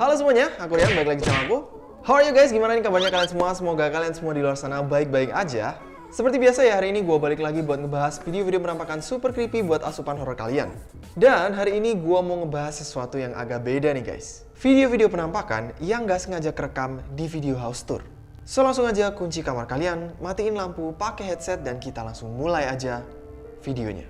Halo semuanya, aku Rian, balik lagi di channel aku. How are you guys? Gimana nih kabarnya kalian semua? Semoga kalian semua di luar sana baik-baik aja. Seperti biasa ya, hari ini gue balik lagi buat ngebahas video-video penampakan super creepy buat asupan horor kalian. Dan hari ini gue mau ngebahas sesuatu yang agak beda nih guys. Video-video penampakan yang gak sengaja kerekam di video house tour. So langsung aja kunci kamar kalian, matiin lampu, pakai headset, dan kita langsung mulai aja videonya.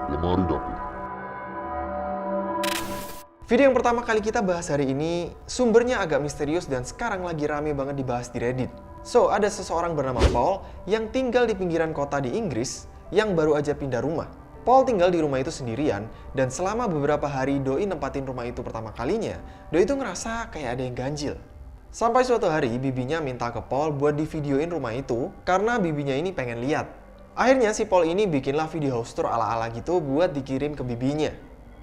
Lemari dapur. Video yang pertama kali kita bahas hari ini sumbernya agak misterius dan sekarang lagi rame banget dibahas di Reddit. So, ada seseorang bernama Paul yang tinggal di pinggiran kota di Inggris yang baru aja pindah rumah. Paul tinggal di rumah itu sendirian dan selama beberapa hari Doi nempatin rumah itu pertama kalinya, Doi itu ngerasa kayak ada yang ganjil. Sampai suatu hari bibinya minta ke Paul buat divideoin rumah itu karena bibinya ini pengen lihat. Akhirnya si Paul ini bikinlah video house tour ala-ala gitu buat dikirim ke bibinya.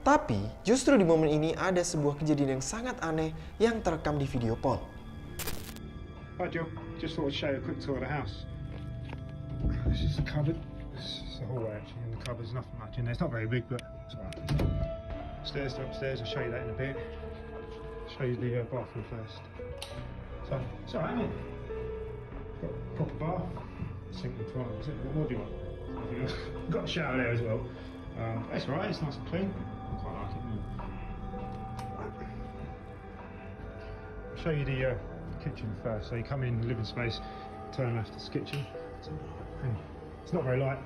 Tapi justru di momen ini ada sebuah kejadian yang sangat aneh yang terekam di video Paul. Hi Jill, just thought I'd show you a quick tour of the house. This is the cupboard. This is the hallway actually, and the cupboard's nothing much in there. It's not very big, but it's alright. Stairs to upstairs, I'll show you that in a bit. Show you the bathroom first. So, it's alright, isn't it? Got a proper bath. Sink and toilet, is it? What more do you want? Nothing else. Got a shower there as well. It's alright, it's nice and clean. I quite like it. I'll show you the kitchen first. So you come in, living space, turn left, it's the kitchen. It's not very light,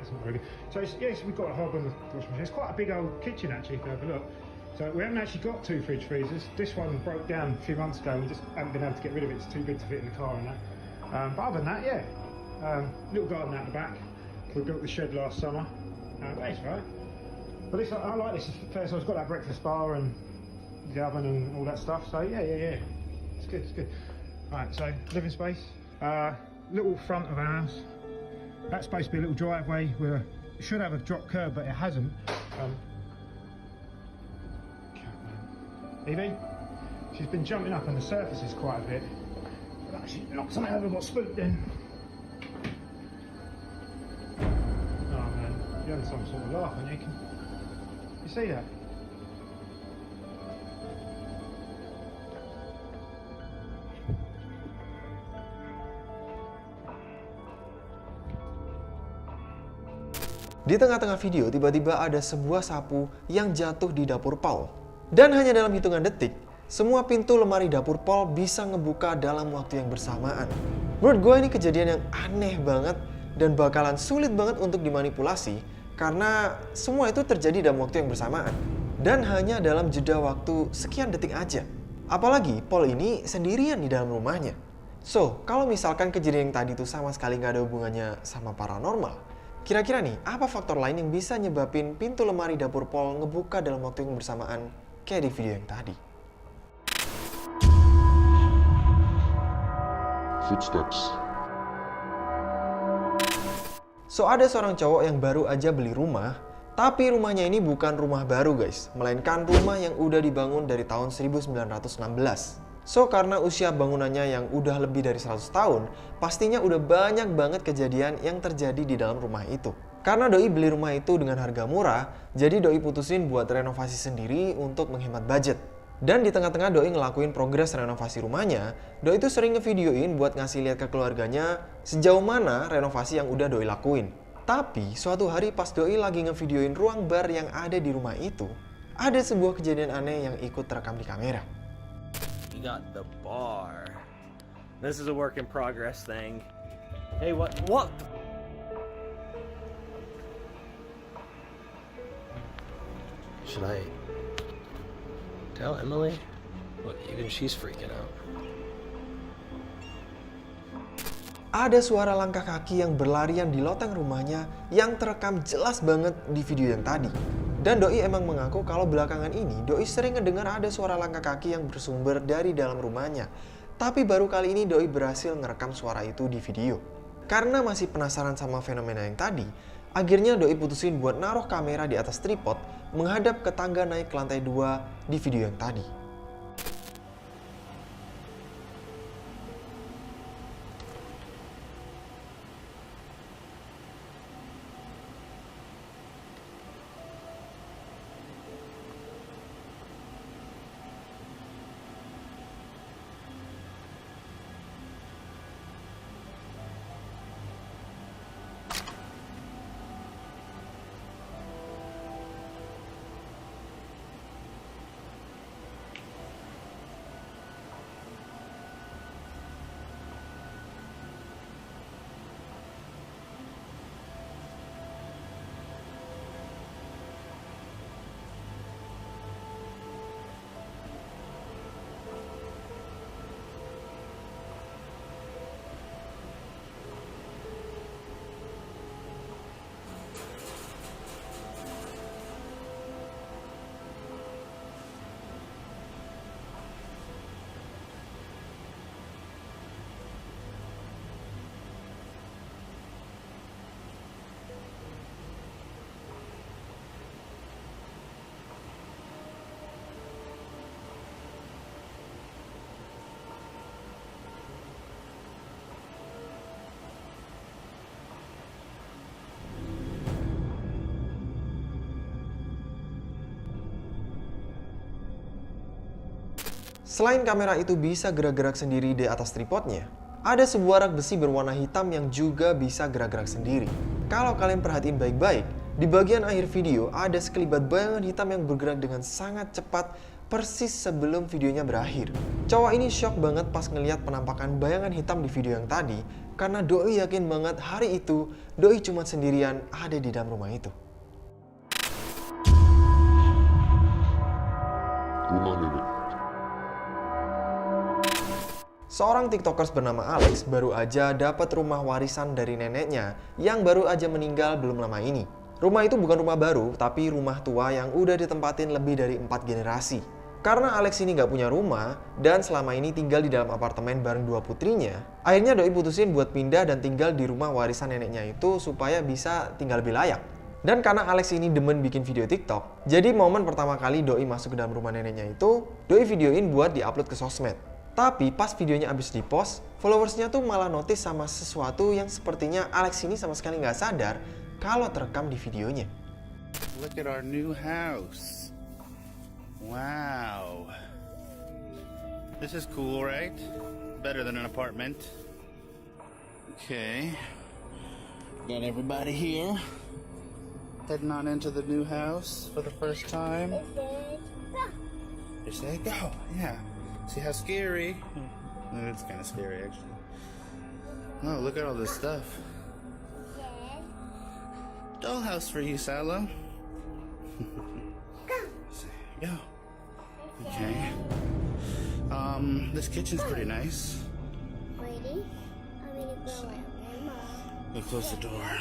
it's not very good. So yes, we've got a hob and the washing machine. It's quite a big old kitchen actually, if you have a look. So we haven't actually got two fridge freezers. This one broke down a few months ago and we just haven't been able to get rid of it. It's too big to fit in the car and that. But other than that, yeah. Little garden out the back. We built the shed last summer. That's right. But this, I like this. First, I've got that breakfast bar and the oven and all that stuff. So yeah. It's good. Right. So living space. Little front of our house. That's supposed to be a little driveway where it should have a drop curb, but it hasn't. Evie, she's been jumping up on the surfaces quite a bit. But actually knocked something over, got spooked in. You're having some sort of laugh, and you see that? Di tengah-tengah video tiba-tiba ada sebuah sapu yang jatuh di dapur Paul. Dan hanya dalam hitungan detik, semua pintu lemari dapur Paul bisa ngebuka dalam waktu yang bersamaan. Menurut gue ini kejadian yang aneh banget dan bakalan sulit banget untuk dimanipulasi karena semua itu terjadi dalam waktu yang bersamaan dan hanya dalam jeda waktu sekian detik aja. Apalagi Paul ini sendirian di dalam rumahnya. So, kalau misalkan kejadian yang tadi itu sama sekali nggak ada hubungannya sama paranormal, kira-kira nih apa faktor lain yang bisa nyebabin pintu lemari dapur Paul ngebuka dalam waktu yang bersamaan kayak di video yang tadi? Footsteps. So, ada seorang cowok yang baru aja beli rumah, tapi rumahnya ini bukan rumah baru guys, melainkan rumah yang udah dibangun dari tahun 1916. So, karena usia bangunannya yang udah lebih dari 100 tahun, pastinya udah banyak banget kejadian yang terjadi di dalam rumah itu. Karena Doi beli rumah itu dengan harga murah, jadi Doi putusin buat renovasi sendiri untuk menghemat budget. Dan di tengah-tengah Doi ngelakuin progres renovasi rumahnya, Doi itu sering ngevideoin buat ngasih lihat ke keluarganya sejauh mana renovasi yang udah Doi lakuin. Tapi suatu hari pas Doi lagi ngevideoin ruang bar yang ada di rumah itu, ada sebuah kejadian aneh yang ikut terekam di kamera. We got the bar. This is a work in progress thing. Hey, what? Should I tell Emily? Look, even she's freaking out. Ada suara langkah kaki yang berlarian di loteng rumahnya yang terekam jelas banget di video yang tadi. Dan Doi emang mengaku kalau belakangan ini Doi sering ngedengar ada suara langkah kaki yang bersumber dari dalam rumahnya. Tapi baru kali ini Doi berhasil ngerekam suara itu di video. Karena masih penasaran sama fenomena yang tadi, akhirnya Doi putusin buat naruh kamera di atas tripod menghadap ke tangga naik ke lantai 2 di video yang tadi. Selain kamera itu bisa gerak-gerak sendiri di atas tripodnya, ada sebuah rak besi berwarna hitam yang juga bisa gerak-gerak sendiri. Kalau kalian perhatiin baik-baik, di bagian akhir video ada sekelibat bayangan hitam yang bergerak dengan sangat cepat persis sebelum videonya berakhir. Cowok ini shock banget pas ngelihat penampakan bayangan hitam di video yang tadi, karena doi yakin banget hari itu doi cuma sendirian ada di dalam rumah itu. Rumah nenek. Seorang tiktokers bernama Alex baru aja dapat rumah warisan dari neneknya yang baru aja meninggal belum lama ini. Rumah itu bukan rumah baru, tapi rumah tua yang udah ditempatin lebih dari 4 generasi. Karena Alex ini gak punya rumah dan selama ini tinggal di dalam apartemen bareng 2 putrinya, akhirnya doi putusin buat pindah dan tinggal di rumah warisan neneknya itu supaya bisa tinggal lebih layak. Dan karena Alex ini demen bikin video TikTok, jadi momen pertama kali doi masuk ke dalam rumah neneknya itu, doi videoin buat diupload ke sosmed. Tapi pas videonya abis dipost, followersnya tuh malah notice sama sesuatu yang sepertinya Alex ini sama sekali nggak sadar kalau terekam di videonya. Look at our new house. Wow. This is cool, right? Better than an apartment. Okay. Got everybody here. Heading on into the new house for the first time. You say go. Yeah. See how scary? It's kind of scary, actually. Oh, look at all this stuff. Dollhouse for you, Salo. Go. Okay. This kitchen's pretty nice. Ready? I'm gonna go out there, Mom. We'll close the door.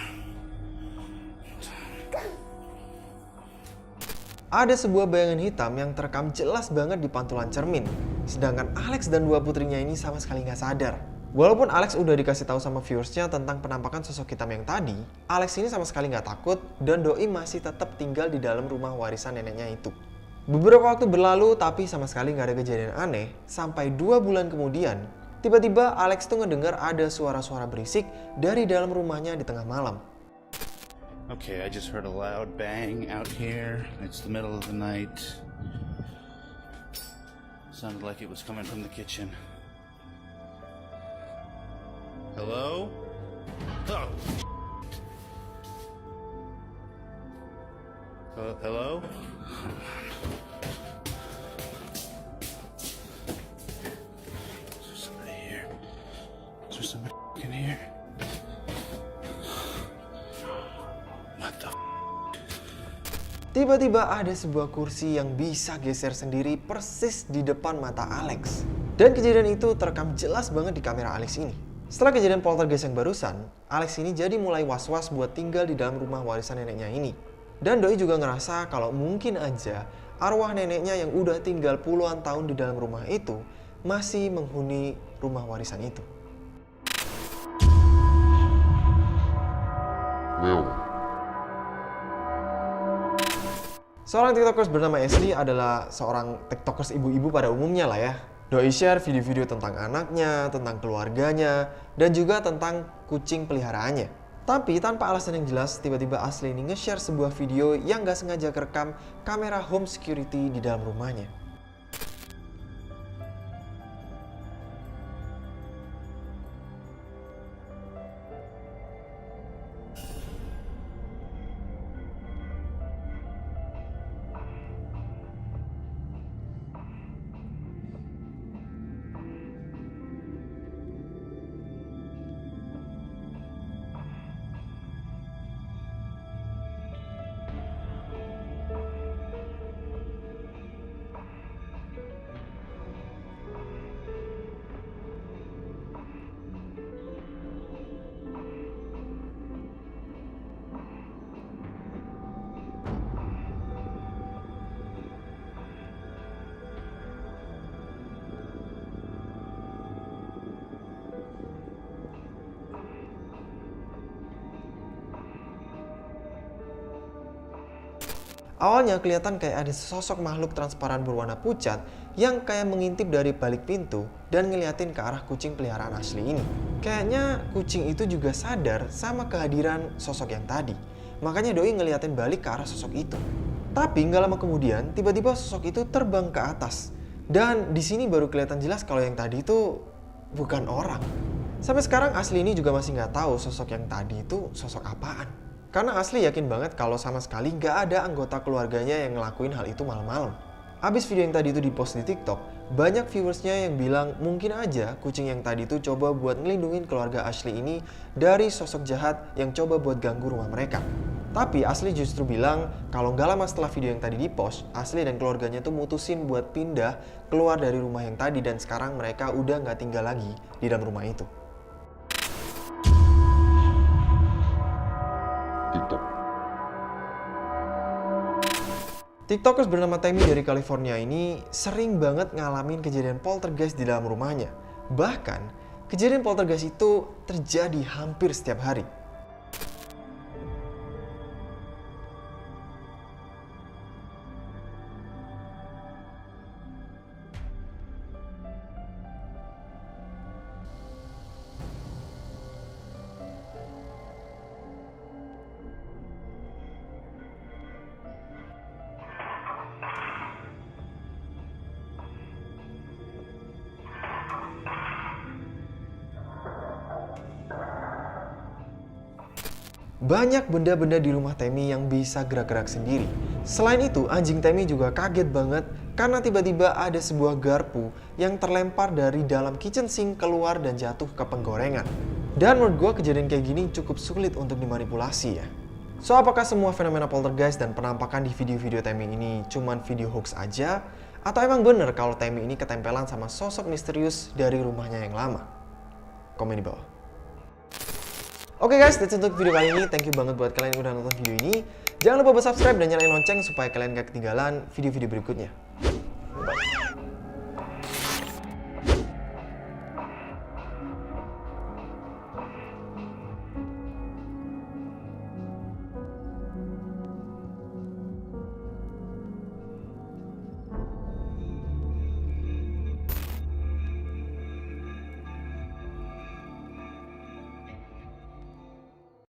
Ada sebuah bayangan hitam yang terekam jelas banget di pantulan cermin. Sedangkan Alex dan 2 putrinya ini sama sekali nggak sadar. Walaupun Alex udah dikasih tahu sama viewersnya tentang penampakan sosok hitam yang tadi, Alex ini sama sekali nggak takut dan doi masih tetap tinggal di dalam rumah warisan neneknya itu. Beberapa waktu berlalu tapi sama sekali nggak ada kejadian aneh, sampai 2 bulan kemudian, tiba-tiba Alex tuh ngedengar ada suara-suara berisik dari dalam rumahnya di tengah malam. Okay, I just heard a loud bang out here. It's the middle of the night. Sounded like it was coming from the kitchen. Hello? Oh. Hello? Is there somebody here? Is there somebody in here? Tiba-tiba ada sebuah kursi yang bisa geser sendiri persis di depan mata Alex. Dan kejadian itu terekam jelas banget di kamera Alex ini. Setelah kejadian poltergeist yang barusan, Alex ini jadi mulai was-was buat tinggal di dalam rumah warisan neneknya ini. Dan doi juga ngerasa kalau mungkin aja arwah neneknya yang udah tinggal puluhan tahun di dalam rumah itu masih menghuni rumah warisan itu. Mel. Seorang tiktokers bernama Ashley adalah seorang tiktokers ibu-ibu pada umumnya lah ya. Doi share video-video tentang anaknya, tentang keluarganya, dan juga tentang kucing peliharaannya. Tapi tanpa alasan yang jelas, tiba-tiba Ashley ini nge-share sebuah video yang gak sengaja kerekam kamera home security di dalam rumahnya. Awalnya kelihatan kayak ada sosok makhluk transparan berwarna pucat yang kayak mengintip dari balik pintu dan ngeliatin ke arah kucing peliharaan Ashley ini. Kayaknya kucing itu juga sadar sama kehadiran sosok yang tadi. Makanya doi ngeliatin balik ke arah sosok itu. Tapi nggak lama kemudian, tiba-tiba sosok itu terbang ke atas. Dan di sini baru kelihatan jelas kalau yang tadi itu bukan orang. Sampai sekarang Asli ini juga masih nggak tahu sosok yang tadi itu sosok apaan. Karena Asli yakin banget kalau sama sekali nggak ada anggota keluarganya yang ngelakuin hal itu malam-malam. Abis video yang tadi itu dipost di TikTok, banyak viewersnya yang bilang mungkin aja kucing yang tadi itu coba buat ngelindungin keluarga Asli ini dari sosok jahat yang coba buat ganggu rumah mereka. Tapi Asli justru bilang kalau nggak lama setelah video yang tadi dipost, Asli dan keluarganya tuh mutusin buat pindah keluar dari rumah yang tadi dan sekarang mereka udah nggak tinggal lagi di dalam rumah itu. TikTok. TikTokers bernama Tammy dari California ini sering banget ngalamin kejadian poltergeist di dalam rumahnya. Bahkan, kejadian poltergeist itu terjadi hampir setiap hari. Banyak benda-benda di rumah Tammy yang bisa gerak-gerak sendiri. Selain itu, anjing Tammy juga kaget banget karena tiba-tiba ada sebuah garpu yang terlempar dari dalam kitchen sink keluar dan jatuh ke penggorengan. Dan menurut gue kejadian kayak gini cukup sulit untuk dimanipulasi ya. So, apakah semua fenomena poltergeist dan penampakan di video-video Tammy ini cuman video hoax aja? Atau emang bener kalau Tammy ini ketempelan sama sosok misterius dari rumahnya yang lama? Komen di bawah. Oke guys, that's it untuk video kali ini. Thank you banget buat kalian yang udah nonton video ini. Jangan lupa buat subscribe dan nyalain lonceng supaya kalian gak ketinggalan video-video berikutnya. Bye.